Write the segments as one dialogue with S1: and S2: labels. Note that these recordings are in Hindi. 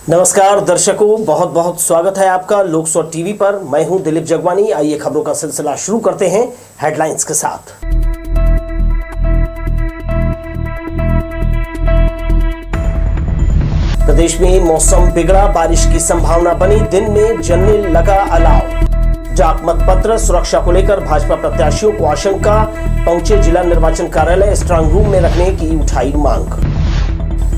S1: नमस्कार दर्शकों, बहुत बहुत स्वागत है आपका लोकसभा टीवी पर। मैं हूं दिलीप जगवानी। आइए खबरों का सिलसिला शुरू करते हैं हेडलाइंस के साथ। प्रदेश में मौसम बिगड़ा, बारिश की संभावना बनी, दिन में जलने लगा अलाव। डाक मतपत्र सुरक्षा को लेकर भाजपा प्रत्याशियों को आशंका, पहुंचे जिला निर्वाचन कार्यालय, स्ट्रांग रूम में रखने की उठाई मांग।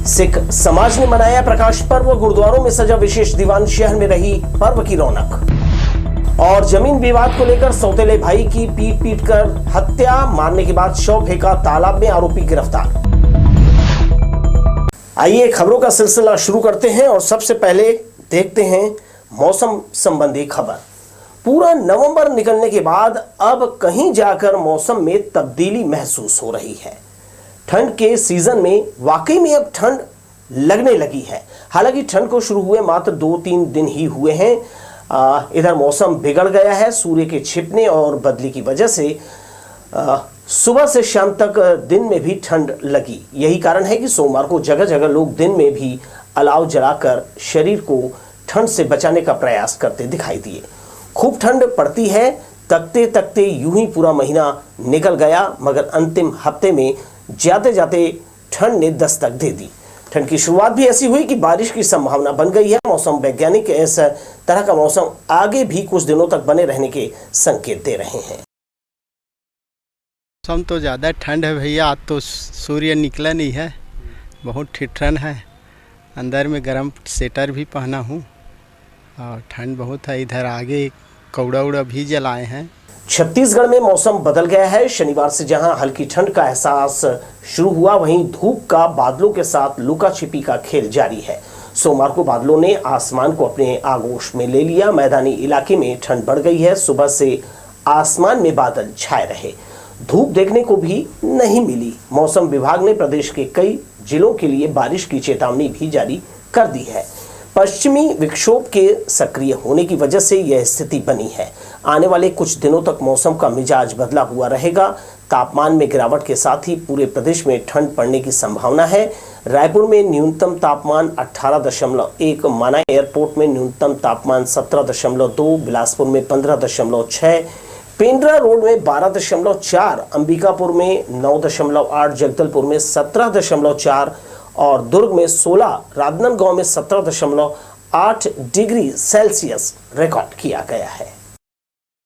S1: सिख समाज ने मनाया प्रकाश पर्व, गुरुद्वारों में सजा विशेष दीवान, शहर में रही पर्व की रौनक। और जमीन विवाद को लेकर सौतेले भाई की पीट कर हत्या, मारने के बाद शव फेंका तालाब में, आरोपी गिरफ्तार। आइए खबरों का सिलसिला शुरू करते हैं और सबसे पहले देखते हैं मौसम संबंधी खबर। पूरा नवंबर निकलने के बाद अब कहीं जाकर मौसम में तब्दीली महसूस हो रही है। ठंड के सीजन में वाकई में अब ठंड लगने लगी है। हालांकि ठंड को शुरू हुए मात्र 2-3 दिन ही हुए हैं। इधर मौसम बिगड़ गया है। सूर्य के छिपने और बदली की वजह से सुबह से शाम तक दिन में भी ठंड लगी। यही कारण है कि सोमवार को जगह जगह लोग दिन में भी अलाव जलाकर शरीर को ठंड से बचाने का प्रयास करते दिखाई दिए। खूब ठंड पड़ती है। तकते तकते यूं ही पूरा महीना निकल गया, मगर अंतिम हफ्ते में जाते जाते ठंड ने दस्तक दे दी। ठंड की शुरुआत भी ऐसी हुई कि बारिश की संभावना बन गई है। मौसम वैज्ञानिक इस तरह का मौसम आगे भी कुछ दिनों तक बने रहने के संकेत दे रहे हैं।
S2: मौसम तो ज़्यादा ठंड है भैया। आज तो सूर्य निकला नहीं है, बहुत ठिठरन है। अंदर में गर्म स्वेटर भी पहना हूँ और ठंड बहुत है। इधर आगे कौड़ा उड़ा भी जलाए हैं।
S1: छत्तीसगढ़ में मौसम बदल गया है। शनिवार से जहां हल्की ठंड का एहसास शुरू हुआ, वहीं धूप का बादलों के साथ लुका छिपी का खेल जारी है। सोमवार को बादलों ने आसमान को अपने आगोश में ले लिया। मैदानी इलाके में ठंड बढ़ गई है। सुबह से आसमान में बादल छाए रहे, धूप देखने को भी नहीं मिली। मौसम विभाग ने प्रदेश के कई जिलों के लिए बारिश की चेतावनी भी जारी कर दी है। पश्चिमी विक्षोभ के सक्रिय होने की वजह से यह स्थिति बनी है। आने वाले कुछ दिनों तक मौसम का मिजाज बदला हुआ रहेगा। तापमान में गिरावट के साथ ही पूरे प्रदेश में ठंड पड़ने की संभावना है। रायपुर में न्यूनतम तापमान 18.1, माना एयरपोर्ट में न्यूनतम तापमान 17.2, बिलासपुर में 15.6, पेंड्रा रोड में 12.4, अंबिकापुर में 9.8, जगदलपुर में 17.4 और दुर्ग में 16, राजनांदगांव में 17.8 डिग्री सेल्सियस रिकॉर्ड किया गया है।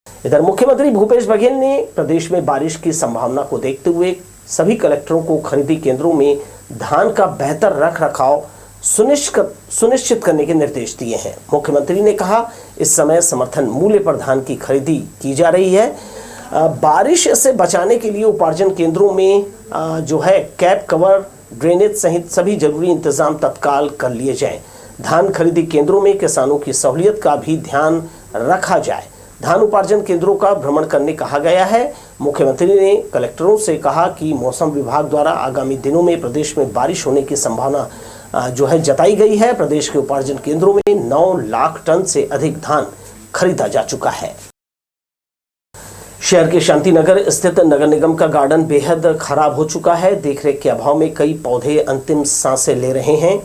S1: इधर मुख्यमंत्री भूपेश बघेल ने प्रदेश में बारिश की संभावना को देखते हुए सभी कलेक्टरों को खरीदी केंद्रों में धान का बेहतर रख रखाव सुनिश्चित करने के निर्देश दिए हैं। मुख्यमंत्री ने कहा, इस समय समर्थन मूल्य पर धान की खरीदी की जा रही है। बारिश से बचाने के लिए उपार्जन केंद्रों में जो है कैप कवर, ड्रेनेज सहित सभी जरूरी इंतजाम तत्काल कर लिए जाएं। धान खरीदी केंद्रों में किसानों की सहूलियत का भी ध्यान रखा जाए। धान उपार्जन केंद्रों का भ्रमण करने कहा गया है। मुख्यमंत्री ने कलेक्टरों से कहा कि मौसम विभाग द्वारा आगामी दिनों में प्रदेश में बारिश होने की संभावना जो है जताई गई है। प्रदेश के उपार्जन केंद्रों में 9 लाख टन से अधिक धान खरीदा जा चुका है। शहर के शांतिनगर स्थित नगर निगम का गार्डन बेहद खराब हो चुका है। देखरेख के अभाव में कई पौधे अंतिम सांसें ले रहे हैं।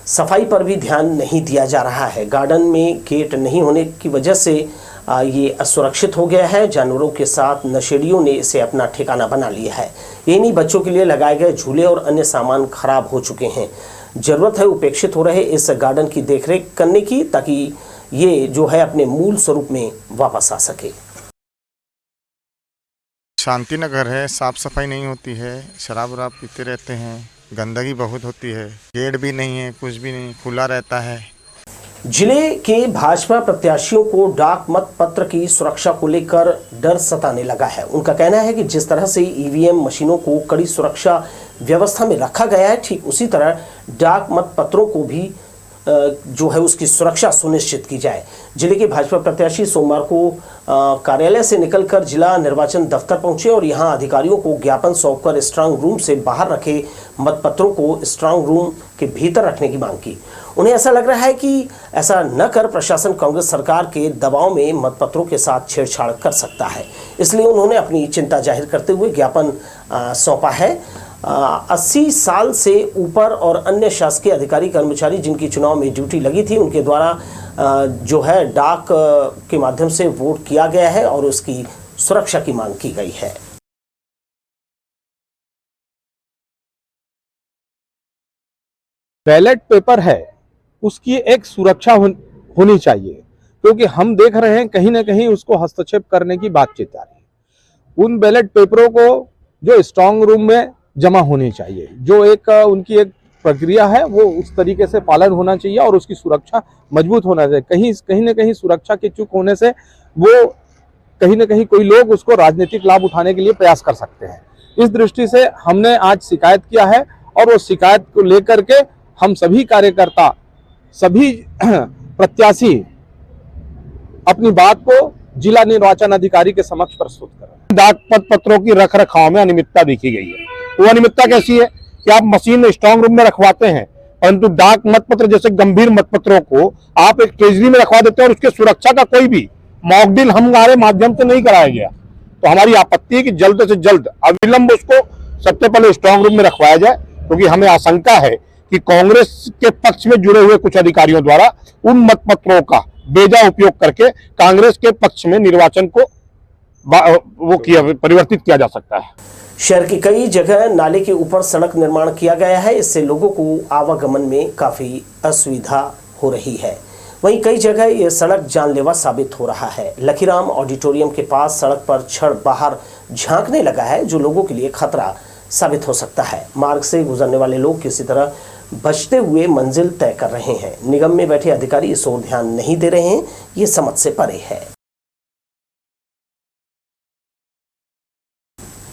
S1: सफाई पर भी ध्यान नहीं दिया जा रहा है। गार्डन में गेट नहीं होने की वजह से ये असुरक्षित हो गया है। जानवरों के साथ नशेड़ियों ने इसे अपना ठिकाना बना लिया है। यही नहीं, बच्चों के लिए लगाए गए झूले और अन्य सामान खराब हो चुके हैं। जरूरत है उपेक्षित हो रहे इस गार्डन की देखरेख करने की, ताकि ये जो है अपने मूल स्वरूप में वापस आ सके।
S3: शांतिनगर है, साफ सफाई नहीं होती है, शराब वराब पीते रहते हैं, गंदगी बहुत होती है, गेट भी नहीं है, कुछ भी नहीं, खुला रहता है।
S1: जिले के भाजपा प्रत्याशियों को डाक मत पत्र की सुरक्षा को लेकर डर सताने लगा है। उनका कहना है कि जिस तरह से ईवीएम मशीनों को कड़ी सुरक्षा व्यवस्था में रखा गया है, ठीक उसी तरह डाक मत पत्रों को भी जो है उसकी सुरक्षा सुनिश्चित की जाए। जिले के भाजपा प्रत्याशी सोमवार को कार्यालय से निकलकर जिला निर्वाचन दफ्तर पहुंचे और यहां अधिकारियों को ज्ञापन सौंपकर स्ट्रांग रूम से बाहर रखे मतपत्रों को स्ट्रांग रूम के भीतर रखने की मांग की। उन्हें ऐसा लग रहा है कि ऐसा न कर प्रशासन कांग्रेस सरकार के दबाव में मतपत्रों के साथ छेड़छाड़ कर सकता है, इसलिए उन्होंने अपनी चिंता जाहिर करते हुए ज्ञापन सौंपा है। 80 साल से ऊपर और अन्य शासकीय अधिकारी कर्मचारी जिनकी चुनाव में ड्यूटी लगी थी उनके द्वारा जो है डाक के माध्यम से वोट किया गया है और उसकी सुरक्षा की मांग की गई है।
S4: बैलेट पेपर है उसकी एक सुरक्षा होनी चाहिए, क्योंकि हम देख रहे हैं कहीं ना कहीं उसको हस्तक्षेप करने की बातचीत आ रही है। उन बैलेट पेपरों को जो स्ट्रांग रूम में जमा होनी चाहिए, जो उनकी एक प्रक्रिया है वो उस तरीके से पालन होना चाहिए और उसकी सुरक्षा मजबूत होना चाहिए। कहीं ना कहीं सुरक्षा की चूक होने से वो कहीं ना कहीं कोई लोग उसको राजनीतिक लाभ उठाने के लिए प्रयास कर सकते हैं। इस दृष्टि से हमने आज शिकायत किया है और वो शिकायत को लेकर के हम सभी कार्यकर्ता, सभी प्रत्याशी अपनी बात को जिला निर्वाचन अधिकारी के समक्ष प्रस्तुत करें।
S5: डाक पत्रों की रख रखाव में अनियमितता देखी गई है। वो अनियमितता कैसी है कि आप मशीन स्ट्रांग रूम में रखवाते हैं, परंतु डाक मतपत्र जैसे गंभीर मतपत्रों को आप एक ट्रेजरी में रखवा देते हैं और उसके सुरक्षा का कोई भी मॉकड्रिल हमारे माध्यम से नहीं कराया गया। तो हमारी आपत्ति है कि जल्द से जल्द अविलंब उसको सबसे पहले स्ट्रांग रूम में रखवाया जाए, क्योंकि हमें आशंका है कि कांग्रेस के पक्ष में जुड़े हुए कुछ अधिकारियों द्वारा उन मतपत्रों का बेजा उपयोग करके कांग्रेस के पक्ष में निर्वाचन को परिवर्तित किया जा सकता है।
S1: शहर की कई जगह नाले के ऊपर सड़क निर्माण किया गया है, इससे लोगों को आवागमन में काफी असुविधा हो रही है। वहीं कई जगह यह सड़क जानलेवा साबित हो रहा है। लखीराम ऑडिटोरियम के पास सड़क पर छड़ बाहर झांकने लगा है, जो लोगों के लिए खतरा साबित हो सकता है। मार्ग से गुजरने वाले लोग किसी तरह बचते हुए मंजिल तय कर रहे हैं। निगम में बैठे अधिकारी इस ओर ध्यान नहीं दे रहे हैं, ये समझ से परे है।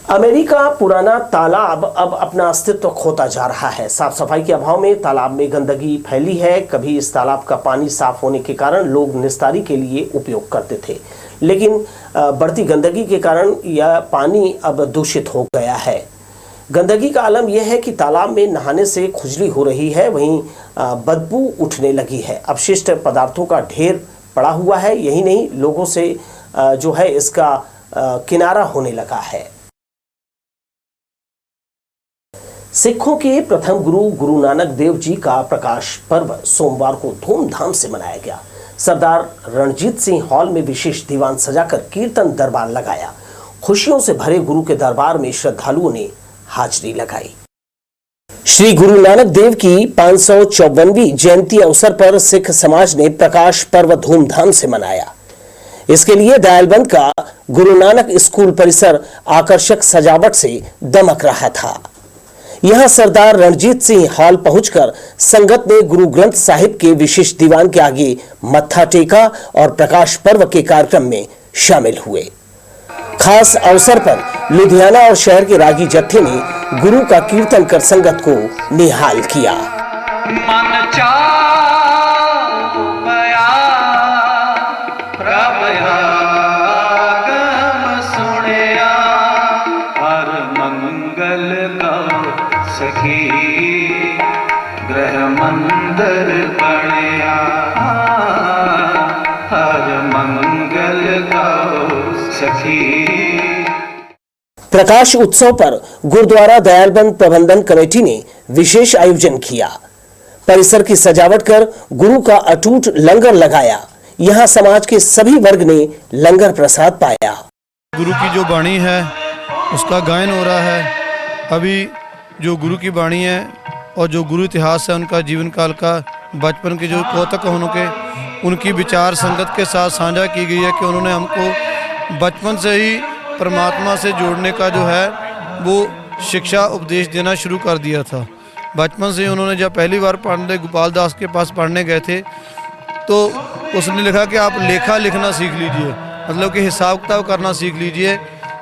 S1: अमेरिका पुराना तालाब अब अपना अस्तित्व खोता जा रहा है। साफ सफाई के अभाव में तालाब में गंदगी फैली है। कभी इस तालाब का पानी साफ होने के कारण लोग निस्तारी के लिए उपयोग करते थे, लेकिन बढ़ती गंदगी के कारण यह पानी अब दूषित हो गया है। गंदगी का आलम यह है कि तालाब में नहाने से खुजली हो रही है, वहीं बदबू उठने लगी है। अपशिष्ट पदार्थों का ढेर पड़ा हुआ है। यही नहीं, लोगों से जो है इसका किनारा होने लगा है। सिखों के प्रथम गुरु गुरु नानक देव जी का प्रकाश पर्व सोमवार को धूमधाम से मनाया गया। सरदार रणजीत सिंह हॉल में विशेष दीवान सजाकर कीर्तन दरबार लगाया। खुशियों से भरे गुरु के दरबार में श्रद्धालुओं ने हाजिरी लगाई। श्री गुरु नानक देव की 554वीं जयंती अवसर पर सिख समाज ने प्रकाश पर्व धूमधाम से मनाया। इसके लिए दयालबंद का गुरु नानक स्कूल परिसर आकर्षक सजावट से दमक रहा था। यहां सरदार रणजीत सिंह हॉल पहुंचकर संगत ने गुरु ग्रंथ साहिब के विशेष दीवान के आगे मत्था टेका और प्रकाश पर्व के कार्यक्रम में शामिल हुए। खास अवसर पर लुधियाना और शहर के रागी जत्थे ने गुरु का कीर्तन कर संगत को निहाल किया।
S6: ग्रह मंदिर बनिया हर मंगल गाओ सखी।
S1: प्रकाश उत्सव पर गुरुद्वारा दयालबंद प्रबंधन कमेटी ने विशेष आयोजन किया। परिसर की सजावट कर गुरु का अटूट लंगर लगाया। यहां समाज के सभी वर्ग ने लंगर प्रसाद पाया।
S7: गुरु की जो वाणी है उसका गायन हो रहा है। अभी जो गुरु की वाणी है और जो गुरु इतिहास है, उनका जीवन काल का, बचपन के जो कौतक होने के, उनकी विचार संगत के साथ साझा की गई है कि उन्होंने हमको बचपन से ही परमात्मा से जोड़ने का जो है वो शिक्षा उपदेश देना शुरू कर दिया था। बचपन से ही उन्होंने जब पहली बार पढ़ने गोपाल दास के पास पढ़ने गए थे तो उसने लिखा कि आप लेखा लिखना सीख लीजिए, मतलब कि हिसाब किताब करना सीख लीजिए।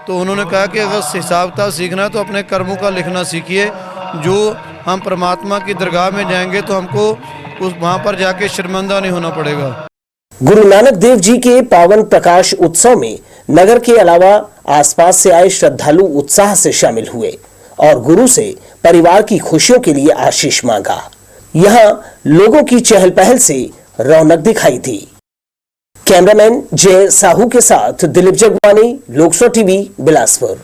S7: तो उन्होंने कहा कि अगर हिसाब किताब सीखना है तो अपने कर्मों का लिखना सीखिए। जो हम परमात्मा की दरगाह में जाएंगे तो हमको उस वहाँ पर जाके शर्मिंदा नहीं होना पड़ेगा।
S1: गुरु नानक देव जी के पावन प्रकाश उत्सव में नगर के अलावा आसपास से आए श्रद्धालु उत्साह से शामिल हुए और गुरु से परिवार की खुशियों के लिए आशीष मांगा। यहाँ लोगों की चहल पहल से रौनक दिखाई दी। कैमरामैन जय साहू के साथ दिलीप जगवानी, लोकसभा टीवी, बिलासपुर।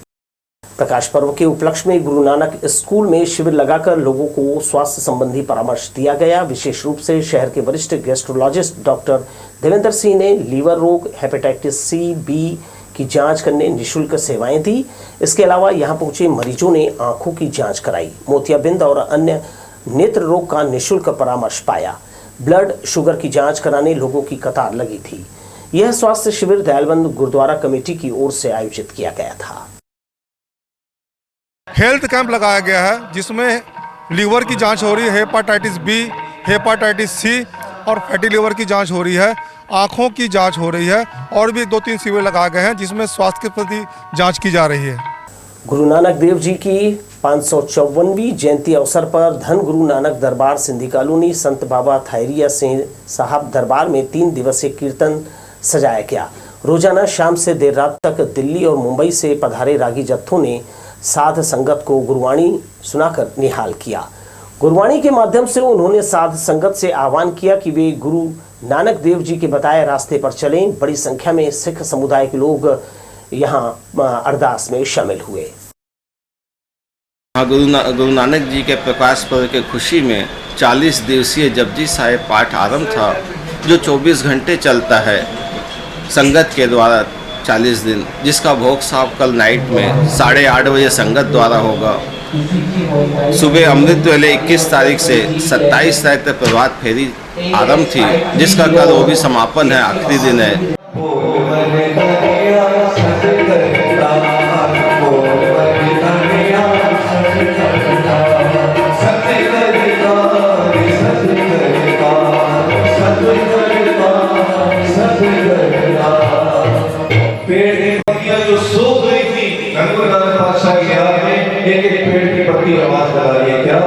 S1: प्रकाश पर्व के उपलक्ष्य में गुरु नानक स्कूल में शिविर लगाकर लोगों को स्वास्थ्य संबंधी परामर्श दिया गया। विशेष रूप से शहर के वरिष्ठ गैस्ट्रोलॉजिस्ट डॉक्टर देवेंद्र सिंह ने लीवर रोग, हेपेटाइटिस सी, बी की जांच करने निःशुल्क सेवाएं दी। इसके अलावा यहां पहुंचे मरीजों ने आंखों की जांच कराई, मोतियाबिंद और अन्य नेत्र रोग का निःशुल्क परामर्श पाया। ब्लड शुगर की जांच कराने लोगों की कतार लगी थी। यह स्वास्थ्य शिविर दयालबंद गुरुद्वारा कमेटी की ओर से आयोजित किया गया था।
S8: हेल्थ कैंप लगाया गया है जिसमें लीवर की जांच हो रही है, हेपाटाइटिस बी, हेपाटाइटिस सी और फैटी लीवर की जांच हो रही है, आँखों की जांच हो रही है और भी 2-3 शिविर लगाए गए हैं जिसमें स्वास्थ्य के प्रति जांच की जा रही है।
S1: गुरु नानक देव जी की 554वीं जयंती अवसर पर धन गुरु नानक दरबार सिंधी कॉलोनी संत बाबा थायरिया सिंह साहब दरबार में 3 दिवसीय कीर्तन सजाया गया। रोजाना शाम से देर रात तक दिल्ली और मुंबई से पधारे रागी जत्थों ने साध संगत को गुरुवाणी सुनाकर निहाल किया। गुरुवाणी के माध्यम से उन्होंने साध संगत से आह्वान किया कि वे गुरु नानक देव जी के बताए रास्ते पर चलें। बड़ी संख्या में सिख समुदाय के लोग यहां अरदास में शामिल हुए।
S9: गुरु नानक जी के प्रकाश पर्व के खुशी में 40 दिवसीय जपजी साहिब पाठ आरंभ था, जो 24 घंटे चलता है संगत के द्वारा 40 दिन, जिसका भोग साहब कल नाइट में 8:30 बजे संगत द्वारा होगा। सुबह अमृत वेले 21 तारीख से 27 तारीख तक प्रभात फेरी आरंभ थी, जिसका कल वो भी समापन है, आखिरी दिन है।
S10: जो सूख रही थी, नानक पातशाह की याद में एक एक पेड़ की पत्ती आवाज लगा रही है, क्या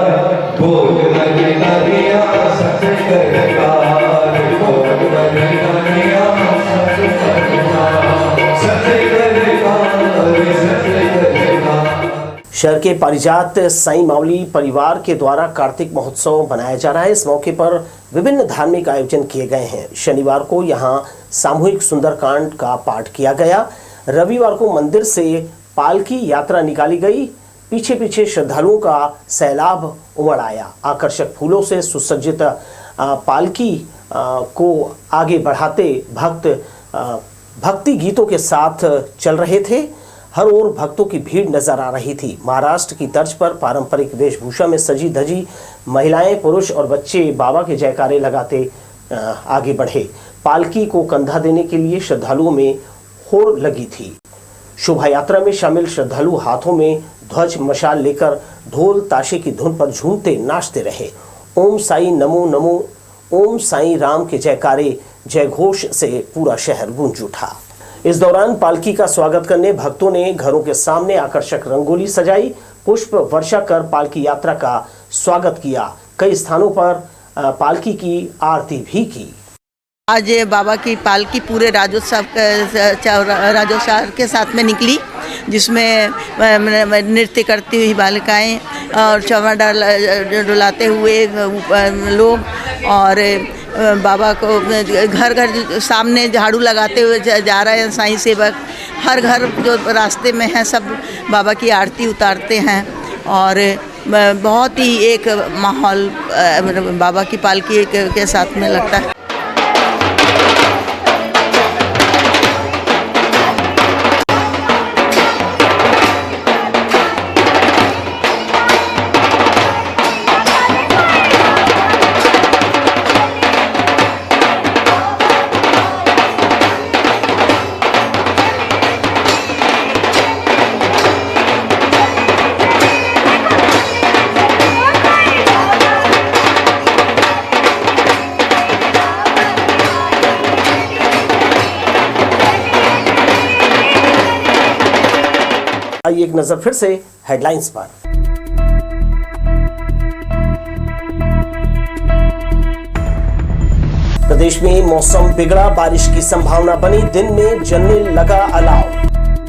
S10: भोग लगिया सत्कार, भोग लगिया
S1: शहर के पारिजात साईं मावली परिवार के द्वारा कार्तिक महोत्सव मनाया जा रहा है। इस मौके पर विभिन्न धार्मिक आयोजन किए गए हैं। शनिवार को यहां सामूहिक सुंदरकांड का पाठ किया गया। रविवार को मंदिर से पालकी यात्रा निकाली गई। पीछे पीछे श्रद्धालुओं का सैलाब उमड़ आया। आकर्षक फूलों से सुसज्जित पालकी को आगे बढ़ाते भक्त भक्ति गीतों के साथ चल रहे थे। हर ओर भक्तों की भीड़ नजर आ रही थी। महाराष्ट्र की तर्ज पर पारंपरिक वेशभूषा में सजी धजी महिलाएं, पुरुष और बच्चे बाबा के जयकारे लगाते आगे बढ़े। पालकी को कंधा देने के लिए श्रद्धालुओं में होड़ लगी थी। शोभा यात्रा में शामिल श्रद्धालु हाथों में ध्वज मशाल लेकर ढोल ताशे की धुन पर झूमते नाचते रहे। ओम साई नमो नमो, ओम साई राम के जयकारे जय घोष से पूरा शहर गूंज उठा। इस दौरान पालकी का स्वागत करने भक्तों ने घरों के सामने आकर्षक रंगोली सजाई, पुष्प वर्षा कर पालकी यात्रा का स्वागत किया। कई स्थानों पर पालकी की आरती भी की।
S11: आज बाबा की पालकी पूरे राज्योत्सव के साथ में निकली, जिसमें नृत्य करती हुई बालिकाएं और चौवा डुलाते हुए लोग और बाबा को घर घर सामने झाड़ू लगाते हुए जा रहे हैं। साईं सेवक हर घर जो रास्ते में हैं सब बाबा की आरती उतारते हैं और बहुत ही एक माहौल बाबा की पालकी के साथ में लगता है।
S1: आइए एक नजर फिर से हेडलाइंस पर। प्रदेश में मौसम बिगड़ा, बारिश की संभावना बनी, दिन में जलने लगा अलाव।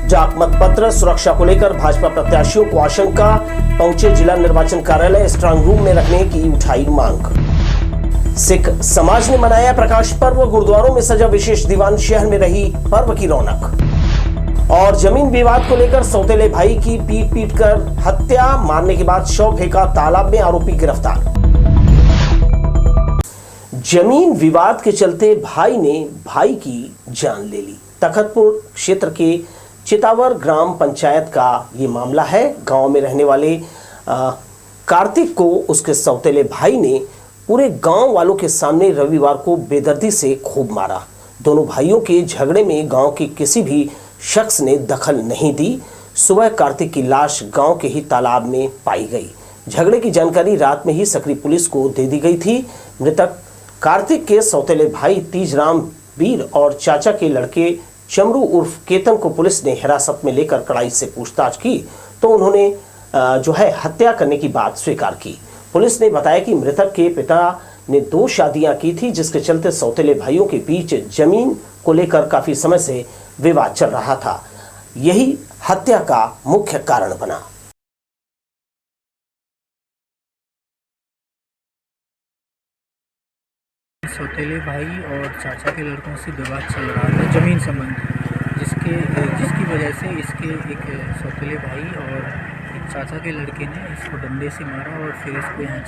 S1: डाक मतपत्र सुरक्षा को लेकर भाजपा प्रत्याशियों को आशंका, पहुंचे जिला निर्वाचन कार्यालय, स्ट्रांग रूम में रखने की उठाई मांग। सिख समाज ने मनाया प्रकाश पर्व, गुरुद्वारों में सजा विशेष दीवान, शहर में रही पर्व की रौनक। और जमीन विवाद को लेकर सौतेले भाई की पीट कर हत्या, मारने के बाद शव फेंका तालाब में, आरोपी गिरफ्तार। जमीन विवाद के चलते भाई ने भाई की जान ले ली। तखतपुर क्षेत्र के चितावर ग्राम पंचायत का ये मामला है। गांव में रहने वाले कार्तिक को उसके सौतेले भाई ने पूरे गांव वालों के सामने रविवार को बेदर्दी से खूब मारा। दोनों भाइयों के झगड़े में गांव के किसी भी शख्स ने दखल नहीं दी। सुबह कार्तिक की लाश गांव के ही तालाब में पाई गई। झगड़े की जानकारी रात में ही सकरी पुलिस को दे दी गई थी। मृतक कार्तिक के सौतेले भाई तीजराम वीर और चाचा के लड़के चमरू उर्फ केतन को पुलिस ने हिरासत में लेकर कड़ाई से पूछताछ की तो उन्होंने हत्या करने की बात स्वीकार की। पुलिस ने बताया कि मृतक के पिता ने 2 शादियां की थी, जिसके चलते सौतेले भाइयों के बीच जमीन को लेकर काफी समय से विवाद चल रहा था। यही हत्या का मुख्य कारण बना।
S12: सौतेले भाई और चाचा के लड़कों से विवाद चल रहा था जमीन संबंधी, जिसकी वजह से इसके एक सौतेले भाई और एक चाचा के लड़के ने इसको डंडे से मारा और फिर इसको यहाँ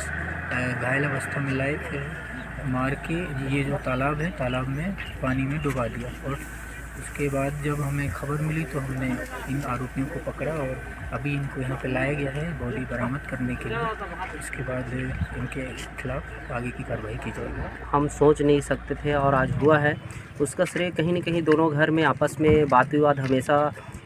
S12: घायल अवस्था में लाए, फिर मार के ये जो तालाब है तालाब में पानी में डुबा दिया। और उसके बाद जब हमें खबर मिली तो हमने इन आरोपियों को पकड़ा और अभी इनको यहाँ पे लाया गया है बॉडी बरामद करने के लिए। इसके बाद इनके खिलाफ आगे की कार्रवाई की जाएगी।
S13: हम सोच नहीं सकते थे और आज हुआ है। उसका श्रेय कहीं न कहीं दोनों घर में आपस में वाद विवाद हमेशा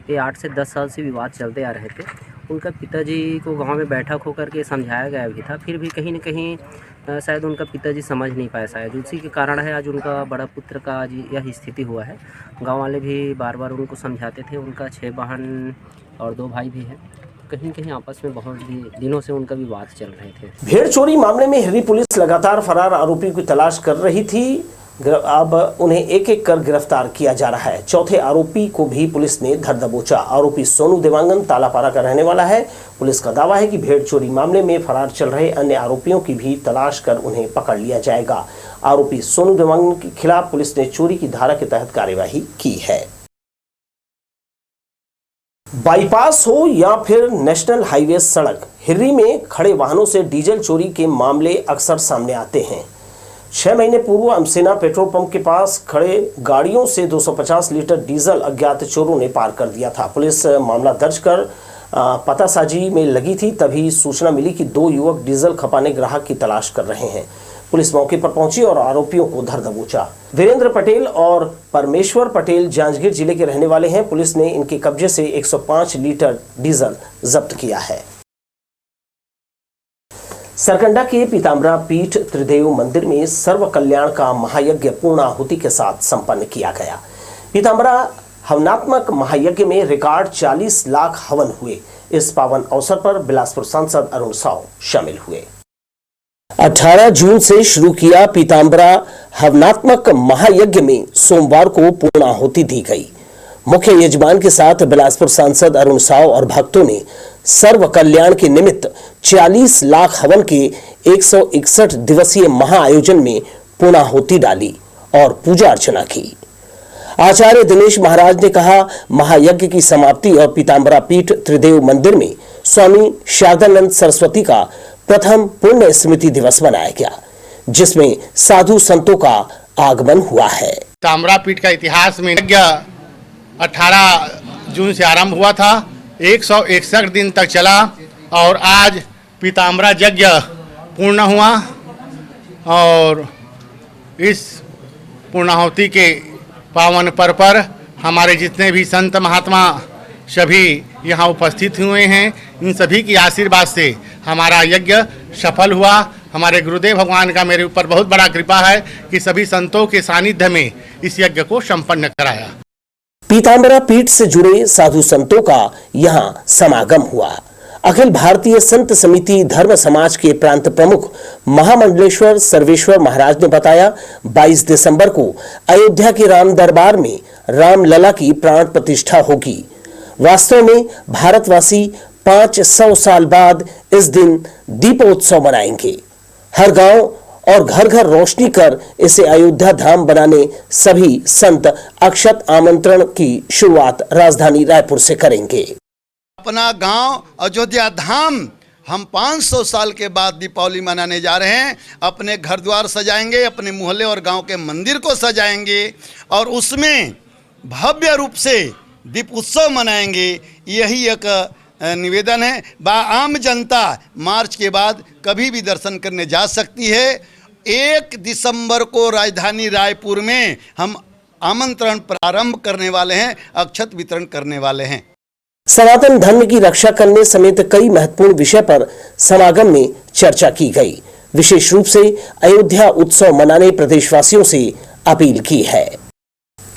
S13: ये 8 से 10 साल से विवाद चलते आ रहे थे। उनका पिताजी को गांव में बैठक होकर के समझाया गया भी था, फिर भी कहीं न कहीं शायद उनका पिताजी समझ नहीं पाए। शायद उसी के कारण है आज उनका बड़ा पुत्र का आज यह स्थिति हुआ है। गांव वाले भी बार बार उनको समझाते थे। उनका 6 बहन और 2 भाई भी हैं। कहीं कहीं आपस में बहुत दिनों से उनका विवाद चल रहे थे।
S1: भेड़ चोरी मामले में हिर्री पुलिस लगातार फरार आरोपियों की तलाश कर रही थी। अब उन्हें एक एक कर गिरफ्तार किया जा रहा है। चौथे आरोपी को भी पुलिस ने धर दबोचा। आरोपी सोनू देवांगन तालापारा का रहने वाला है। पुलिस का दावा है कि भेड़ चोरी मामले में फरार चल रहे अन्य आरोपियों की भी तलाश कर उन्हें पकड़ लिया जाएगा। आरोपी सोनू देवांगन के खिलाफ पुलिस ने चोरी की धारा के तहत कार्यवाही की है। बाईपास हो या फिर नेशनल हाईवे सड़क, हिर्री में खड़े वाहनों से डीजल चोरी के मामले अक्सर सामने आते हैं। 6 महीने पूर्व अमसेना पेट्रोल पंप के पास खड़े गाड़ियों से 250 लीटर डीजल अज्ञात चोरों ने पार कर दिया था। पुलिस मामला दर्ज कर पतासाजी में लगी थी। तभी सूचना मिली कि 2 युवक डीजल खपाने ग्राहक की तलाश कर रहे हैं। पुलिस मौके पर पहुंची और आरोपियों को धर दबोचा। वीरेंद्र पटेल और परमेश्वर पटेल जांजगीर जिले के रहने वाले हैं। पुलिस ने इनके कब्जे से 105 लीटर डीजल जब्त किया है। सरकंडा के पीताम्बरा पीठ त्रिदेव मंदिर में सर्व कल्याण का महायज्ञ पूर्ण आहुति के साथ संपन्न किया गया। पीताम्बरा हवनात्मक महायज्ञ में रिकॉर्ड 40 लाख हवन हुए। इस पावन अवसर पर बिलासपुर सांसद अरुण साव शामिल हुए। 18 जून से शुरू किया पीताम्बरा हवनात्मक महायज्ञ में सोमवार को पूर्ण आहुति दी गई। मुख्य यजमान के साथ बिलासपुर सांसद अरुण साव और भक्तों ने सर्व कल्याण के निमित्त 40 लाख हवन के 161 दिवसीय महाआयोजन में पूर्णाहुति डाली और पूजा अर्चना की। आचार्य दिनेश महाराज ने कहा, महायज्ञ की समाप्ति और पीताम्बरा पीठ त्रिदेव मंदिर में स्वामी शारदानंद सरस्वती का प्रथम पुण्य स्मृति दिवस मनाया गया, जिसमें साधु संतों का आगमन हुआ है।
S5: पीताम्बरा पीठ का इतिहास में यज्ञ 18 जून से आरंभ हुआ था, 161 दिन तक चला और आज पीताम्बरा यज्ञ पूर्ण हुआ। और इस पूर्णाहुति के पावन पर्व पर हमारे जितने भी संत महात्मा सभी यहाँ उपस्थित हुए हैं, इन सभी की आशीर्वाद से हमारा यज्ञ सफल हुआ। हमारे गुरुदेव भगवान का मेरे ऊपर बहुत बड़ा कृपा है कि सभी संतों के सानिध्य में इस यज्ञ को संपन्न कराया।
S1: पीताम्बरा पीठ से जुड़े साधु संतों का यहाँ समागम हुआ। अखिल भारतीय संत समिति धर्म समाज के प्रांत प्रमुख महामंडलेश्वर सर्वेश्वर महाराज ने बताया, 22 दिसंबर को अयोध्या के राम दरबार में रामलला की प्राण प्रतिष्ठा होगी। वास्तव में भारतवासी 500 साल बाद इस दिन दीपोत्सव मनाएंगे। हर गांव और घर घर रोशनी कर इसे अयोध्या धाम बनाने सभी संत अक्षत आमंत्रण की शुरुआत राजधानी रायपुर से करेंगे।
S14: अपना गांव अयोध्या धाम हम 500 साल के बाद दीपावली मनाने जा रहे हैं। अपने घर द्वार सजाएंगे, अपने मोहल्ले और गांव के मंदिर को सजाएंगे और उसमें भव्य रूप से दीप उत्सव मनाएंगे। यही एक निवेदन है। आम जनता मार्च के बाद कभी भी दर्शन करने जा सकती है। 1 दिसंबर को राजधानी रायपुर में हम आमंत्रण प्रारंभ करने वाले हैं, अक्षत वितरण करने वाले हैं।
S1: सनातन धर्म की रक्षा करने समेत कई महत्वपूर्ण विषय पर समागम में चर्चा की गई। विशेष रूप से अयोध्या उत्सव मनाने प्रदेशवासियों से अपील की है।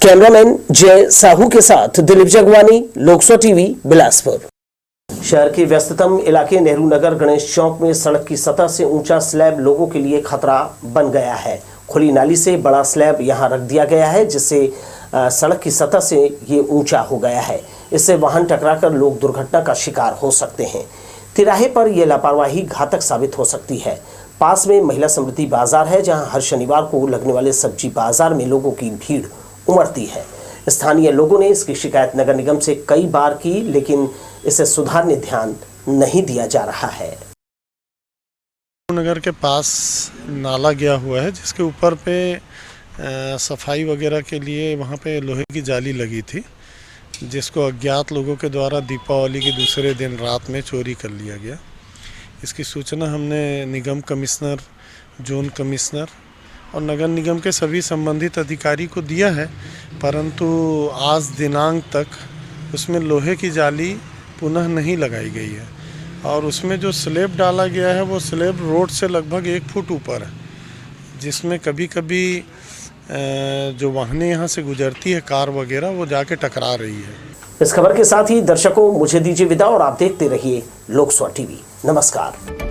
S1: कैमरामैन जय साहू के साथ दिलीप जगवानी, लोकसभा टीवी, बिलासपुर। शहर के व्यस्ततम इलाके नेहरू नगर गणेश चौक में सड़क की सतह से ऊंचा स्लैब लोगों के लिए खतरा बन गया है। खुली नाली से बड़ा स्लैब यहां रख दिया गया है, जिससे सड़क की सतह से ये ऊंचा हो गया है। इससे वाहन टकराकर लोग दुर्घटना का शिकार हो सकते हैं। तिराहे पर यह लापरवाही घातक साबित हो सकती है। पास में महिला समृद्धि बाजार है, जहां हर शनिवार को लगने वाले सब्जी बाजार में लोगों की भीड़ उमड़ती है। स्थानीय लोगों ने इसकी शिकायत नगर निगम से कई बार की, लेकिन इसे सुधारने ध्यान नहीं दिया जा रहा है।
S15: नगर के पास नाला गया हुआ है, जिसके ऊपर पे सफाई वगैरह के लिए वहाँ पे लोहे की जाली लगी थी, जिसको अज्ञात लोगों के द्वारा दीपावली के दूसरे दिन रात में चोरी कर लिया गया। इसकी सूचना हमने निगम कमिश्नर, जोन कमिश्नर और नगर निगम के सभी संबंधित अधिकारी को दिया है, परंतु आज दिनांक तक उसमें लोहे की जाली पुनः नहीं लगाई गई है और उसमें जो स्लैब डाला गया है वो स्लैब रोड से लगभग 1 फुट ऊपर है, जिसमें कभी कभी जो वाहनें यहाँ से गुजरती है, कार वगैरह, वो जाके टकरा रही है।
S1: इस खबर के साथ ही दर्शकों मुझे दीजिए विदा और आप देखते रहिए लोकसभा टीवी। नमस्कार।